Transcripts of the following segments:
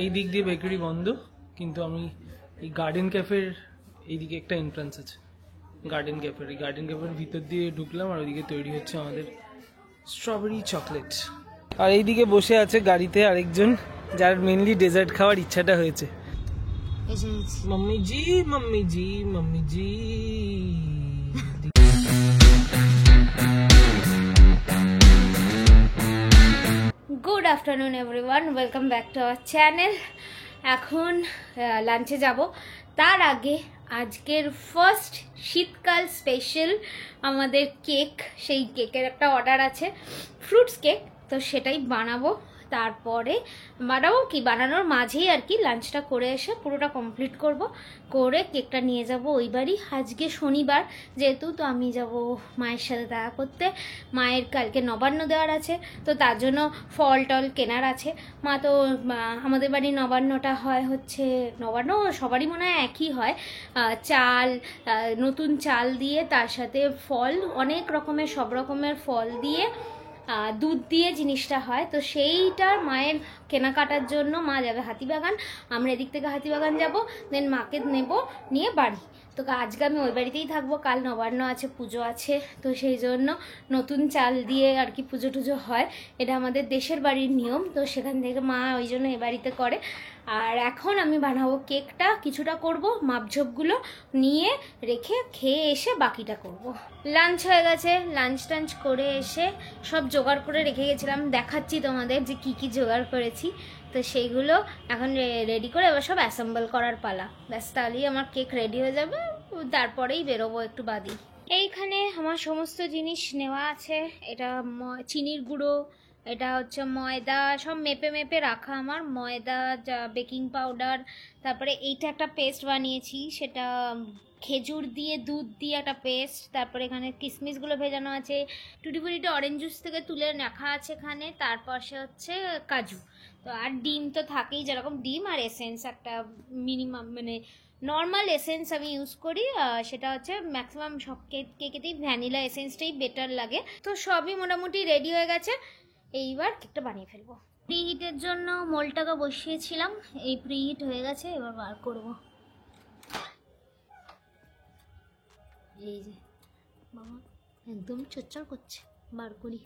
এই দিক দিয়ে বেকারি বন্ধ, কিন্তু আমি এই গার্ডেন ক্যাফের এইদিকে একটা এন্ট্রান্স আছে গার্ডেন ক্যাফের, এই গার্ডেন ক্যাফের ভিতর দিয়ে ঢুকলাম আর ওইদিকে তৈরি হচ্ছে আমাদের স্ট্রবেরি চকলেট। আর এইদিকে বসে আছে গাড়িতে আরেকজন, যার মেনলি ডেজার্ট খাওয়ার ইচ্ছাটা হয়েছে। Mummy G mummy G mummy G. Good afternoon everyone, welcome back to our channel. এখন লাঞ্চে যাব, তার আগে আজকের ফার্স্ট শীতকাল স্পেশাল আমাদের কেক, সেই কেকের একটা অর্ডার আছে, ফ্রুটস কেক, তো সেটাই বানাবো। তারপরে বানাবো কি, বানানোর মাঝেই আর কি লাঞ্চটা করে এসে পুরোটা কমপ্লিট করব, করে কেকটা নিয়ে যাব ওই বাড়ি। আজকে শনিবার যেহেতু, তো আমি যাব মায়ের সাথে দেখা করতে। মায়ের কালকে নবান্ন দেওয়ার আছে, তো তার জন্য ফল টল কেনার আছে। মা তো আমাদের বাড়ির নবান্নটা হয় হচ্ছে, নবান্ন সবারই মনে হয় একই হয়, চাল, নতুন চাল দিয়ে, তার সাথে ফল, অনেক রকমের সব রকমের ফল দিয়ে, দুধ দিয়ে জিনিসটা হয়। তো সেইটার মায়ের কেনাকাটার জন্য মা যাবে হাতিবাগান, আমরা এদিক থেকে হাতিবাগান যাব, দেন মাকে নেব নিয়ে বাড়ি। তো আজকে আমি ওই বাড়িতেই থাকবো, কাল নবান্ন আছে, পুজো আছে, তো সেই জন্য নতুন চাল দিয়ে আর কি পুজো টুজো হয়, এটা আমাদের দেশের বাড়ির নিয়ম, তো সেখান থেকে মা ওই জন্য এ বাড়িতে করে। আর এখন আমি বানাবো কেকটা, কিছুটা করব, মাপঝোপগুলো নিয়ে রেখে খেয়ে এসে বাকিটা করব। লাঞ্চ হয়ে গেছে, লাঞ্চ টাঞ্চ করে এসে সব জোগাড় করে রেখে গেছিলাম, দেখাচ্ছি তোমাদের যে কি কি জোগাড় করেছি। তো সেইগুলো এখন রেডি করে এবার সব অ্যাসেম্বল করার পালা, ব্যাস তাহলেই আমার কেক রেডি হয়ে যাবে, তারপরেই বেরোবো একটু বাদেই। এইখানে আমার সমস্ত জিনিস নেওয়া আছে, এটা চিনির গুঁড়ো, এটা হচ্ছে ময়দা, সব মেপে মেপে রাখা আমার, ময়দা, বেকিং পাউডার, তারপরে এইটা একটা পেস্ট বানিয়েছি, সেটা খেজুর দিয়ে দুধ দিয়ে একটা পেস্ট, তারপরে এখানে কিশমিশগুলো ভেজানো আছে, টুটি ফুটিটা অরেঞ্জ জুস থেকে তুলে রাখা আছে এখানে, তারপর সে হচ্ছে কাজু, তো আর ডিম তো থাকেই, যেরকম ডিম আর এসেন্স একটা মিনিমাম, মানে নর্মাল এসেন্স আমি ইউজ করি, সেটা হচ্ছে ম্যাক্সিমাম সব কেকেতেই ভ্যানিলা এসেন্সটাই বেটার লাগে। তো সবই মোটামুটি রেডি হয়ে গেছে, এইবার কেকটা বানিয়ে ফেলবো। প্রিহিটের জন্য মোলটাকে বসিয়েছিলাম, এই প্রিহিট হয়ে গেছে, এবার বার করব। এই যে বাবা একদম চচ্চড় করছে, বার করি।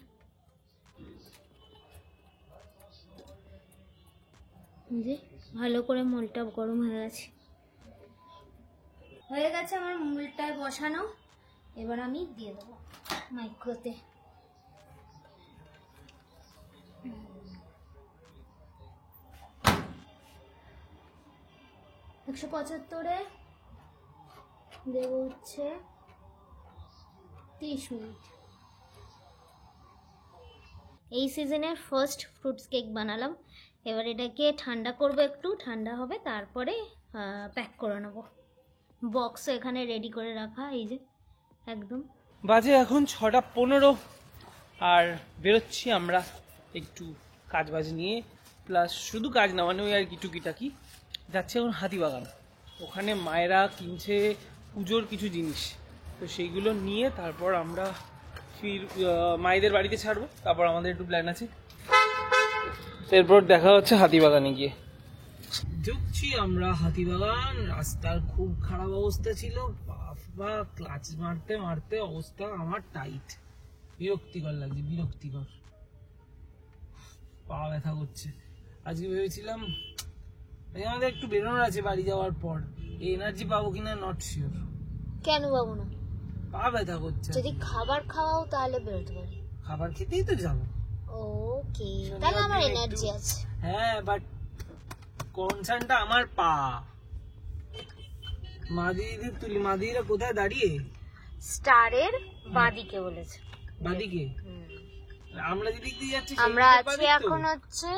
যে ভালো করে মোলটা গরম হয়ে গেছে, আমার মোলটায় বসানো, এবার আমি দিয়ে দেবো মাইক্রোতে। 175-এ দেবো হচ্ছে 30 মিনিট। এই সিজনের ফার্স্ট ফ্রুটস কেক বানালাম, এবার এটাকে ঠান্ডা করব, একটু ঠান্ডা হবে, তারপরে প্যাক করে নেবো। বক্স এখানে রেডি করে রাখা, এই যে একদম। বাজে এখন 6:15 আর বেরোচ্ছি আমরা একটু কাজ বাজ নিয়ে, প্লাস শুধু কাজ না, মানে ওই আর কি টুকিটাকি। যাচ্ছে এখন হাতিবাগান, ওখানে মায়েরা কিনছে পুজোর কিছু জিনিস, তো সেইগুলো নিয়ে তারপর আমরা ফির মায়েদের বাড়িতে ছাড়বো, তারপর আমাদের একটু প্ল্যান আছে, এরপর দেখা হচ্ছে হাতিবাগানে গিয়ে। ঢুকছি আমরা হাতিবাগান, রাস্তার খুব খারাপ অবস্থা ছিল, বাবা ক্লাচ মারতে মারতে অবস্থা আমার টাইট, বিরক্তিকর লাগছে, বিরক্তিকর, পা ব্যথা করছে। আজকে ভেবেছিলাম আমাদের একটু বেরোনোর আছে বাড়ি যাওয়ার পর, এনার্জি পাবো কিনা নট শিওর। কেন পাবো না? পা ব্যথা করছে, যদি খাবার খাওয়াও তাহলে বেরোতে পারি। খাবার খেতেই তো যাবো। ওকে, তাহলে আমার এনার্জি আছে। হ্যাঁ, বাট কনসার্নটা আমার পা। মা দিদিরা কোথায় দাঁড়িয়ে? স্টারের বাদিকে বলেছে। বাদিকে? আমরা যেদিক দিয়ে যাচ্ছি আমরা আছি এখন হচ্ছে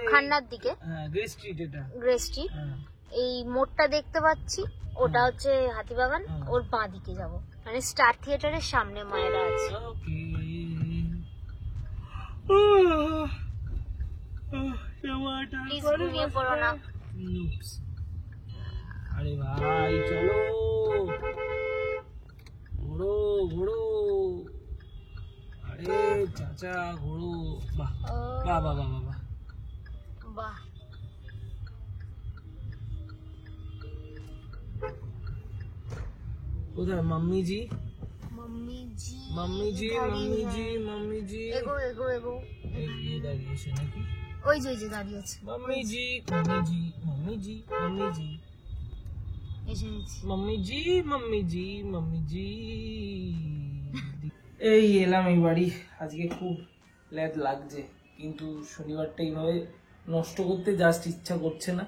খান্নার দিকে, গ্রে স্ট্রিট, এটা গ্রে স্ট্রিট। এই মোড়টা দেখতে পাচ্ছি, ওটা হচ্ছে হাতিবাগান, ওর বাদিকে যাব, মানে স্টার থিয়েটারের সামনে মায়েরা আছে। ওকে, প্লিজ ঘুমিয়ে পড়ো না। আরে ভাই চলো, ঘোড়ো ঘোড়ো, আরে চাচা ঘোড়ো, বাহ বাহ বাহ বাহ বাহ, কোথায় মাম্মি জি? मम्मी जी মাম্মি জি, মাম্মি জি, মাম্মি জি। এগো এগো এগো এই দাঁড়িয়েছে নাকি? ওই যে দাঁড়িয়ে আছে মাম্মি জি, মাম্মি জি, মাম্মি জি, মাম্মি জি, এসে গেছে মাম্মি জি, মাম্মি জি, মাম্মি জি। এই এলাম এই বাড়ি। আজকে খুব ল্যাদ লাগছে, কিন্তু শনিবারটা এইভাবে নষ্ট করতে জাস্ট ইচ্ছা করছে না,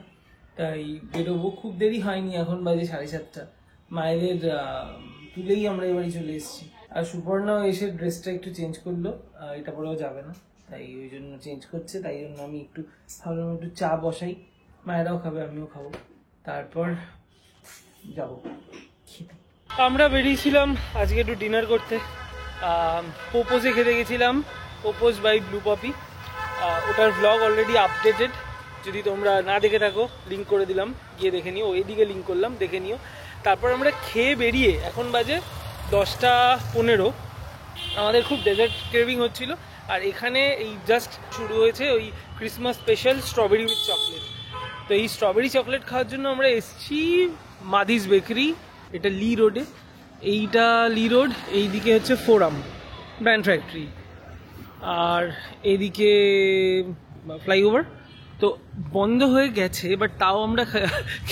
তাই বেরোবো। খুব দেরি হয়নি, এখন বাজে 7:30। মায়েদের তুলেই আমরা এই বাড়ি চলে এসেছি। আর সুপর্ণাও এসে ড্রেসটা একটু চেঞ্জ করলো, এটা পরেও যাবে না, তাই ওই জন্য চেঞ্জ করছে। তাই জন্য আমি একটু ভাবলাম একটু চা বসাই, মায়েরাও খাবে আমিও খাবো, তারপর যাবো খেতে। আমরা বেরিয়েছিলাম আজকে একটু ডিনার করতে। পোপোজে খেতে গেছিলাম, পোপোজ বাই ব্লু পপি। ওটার ভ্লগ অলরেডি আপডেটেড, যদি তোমরা না দেখে থাকো লিঙ্ক করে দিলাম, গিয়ে দেখে নিও। এইদিকে লিঙ্ক করলাম, দেখে নিও। তারপর আমরা খেয়ে বেরিয়ে এখন বাজে 10:15। আমাদের খুব ডেজার্ট ক্রেভিং হচ্ছিল, আর এখানে এই জাস্ট শুরু হয়েছে ওই Christmas special strawberry with chocolate. তো এই স্ট্রবেরি চকলেট খাওয়ার জন্য আমরা এসেছি মাদিস বেকারি, এটা লি রোডে। এইটা লি রোড, এইদিকে হচ্ছে ফোরাম ব্র্যান্ড ফ্যাক্টরি, আর এইদিকে ফ্লাইওভার। তো বন্ধ হয়ে গেছে, বাট তাও আমরা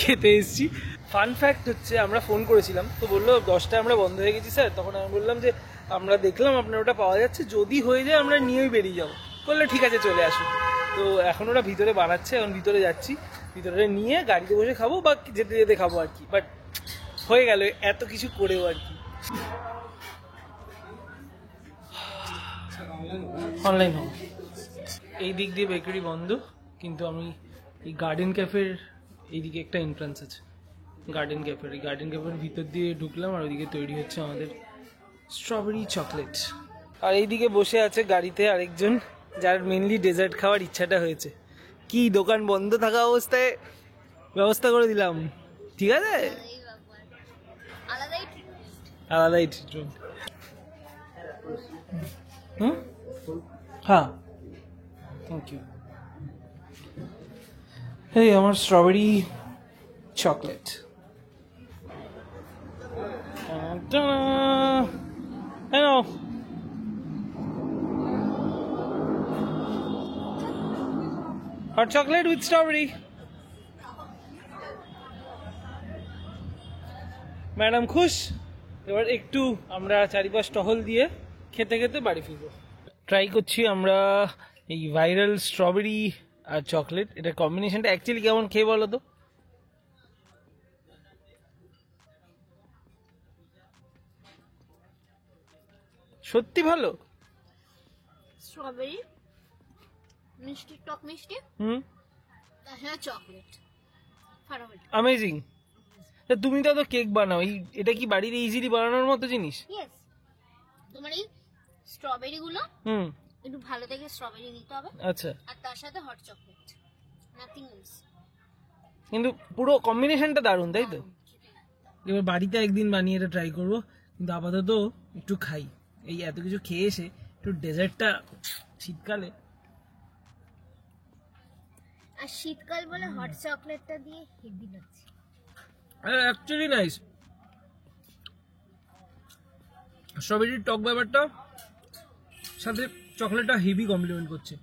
খেতে এসেছি। ফান ফ্যাক্ট হচ্ছে, আমরা ফোন করেছিলাম, তো বললো 10টায় আমরা বন্ধ হয়ে গেছি স্যার। তখন আমি বললাম যে আমরা দেখলাম আপনার ওটা পাওয়া যাচ্ছে, যদি হয়ে যায় আমরা নিয়েই বেরিয়ে যাবো। বললো ঠিক আছে চলে আসুন। তো এখন ওরা ভিতরে বানাচ্ছে, এখন ভিতরে যাচ্ছি, ভিতরে নিয়ে গাড়িতে বসে খাবো বা যেতে যেতে খাবো আর কি। বাট হয়ে গেল এত কিছু করেও আর কি। অনলাইন হোক, এই দিক দিয়ে বেকারি বন্ধ, কিন্তু আমি এই গার্ডেন ক্যাফের এইদিকে একটা এন্ট্রান্স আছে, গার্ডেন ক্যাফের। এই গার্ডেন ক্যাফের ভিতর দিয়ে ঢুকলাম, আর ওইদিকে তৈরি হচ্ছে আমাদের স্ট্রবেরি চকলেট। আর এইদিকে বসে আছে গাড়িতে আরেকজন, যার মেনলি ডেজার্ট খাওয়ার ইচ্ছাটা হয়েছে। কি দোকান বন্ধ থাকা অবস্থায় ব্যবস্থা করে দিলাম, ঠিক আছে, আলাদাই ট্রিটমেন্ট। হ্যাঁ, থ্যাংক ইউ। এই আমার strawberry chocolate. Hello, hot chocolate with strawberry. Madam খুশ। এবার একটু আমরা চারিপাশ টহল দিয়ে খেতে খেতে বাড়ি ফিরবো। ট্রাই করছি আমরা এই ভাইরাল স্ট্রবেরি আর চকলেট, এটা কম্বিনেশনটা অ্যাকচুয়ালি কেমন খেয়ে বলো তো? সত্যি ভালো। স্ট্রবেরি মিষ্টি, টক মিষ্টি, তার সাথে চকলেট, ফাটাফাটি, অ্যামেজিং। তুমি তো কেক বানাও, এটা কি বাড়িতে ইজিলি বানানোর মতো জিনিস? ইয়েস। তোমার এই স্ট্রবেরি গুলো একটু ভালো দেখে স্ট্রবেরি নিতে হবে, আচ্ছা, আর তার সাথে হট চকলেট, নাথিং এলস। কিন্তু পুরো কম্বিনেশনটা দারুণ, তাই তো? এবার বাড়িতে একদিন বানিয়ে এটা ট্রাই করবো, কিন্তু আপাতত একটু খাই। এই এত কিছু খেয়ে এসে একটু ডেজার্টটা শীতকালে, আর শীতকাল বলে হট চকলেটটা দিয়ে হেভি লাগছে। Actually nice. স্ট্রবেরির টক ব্যাপারটা সাথে চকলেটটা হেভি কমপ্লিমেন্ট করছে।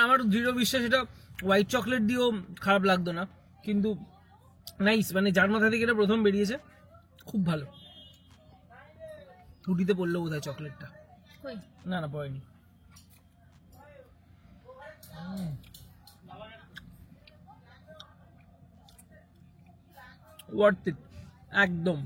আমার দৃঢ় বিশ্বাস এটা হোয়াইট চকলেট দিয়েও খারাপ লাগতো না, কিন্তু নাইস, মানে যার মাথা থেকে এটা প্রথম বেরিয়েছে খুব ভালো। টুটিতে পড়লো বোধহয় চকলেটটা, না না পড়েনি। ওয়ার্থ ইট একদম।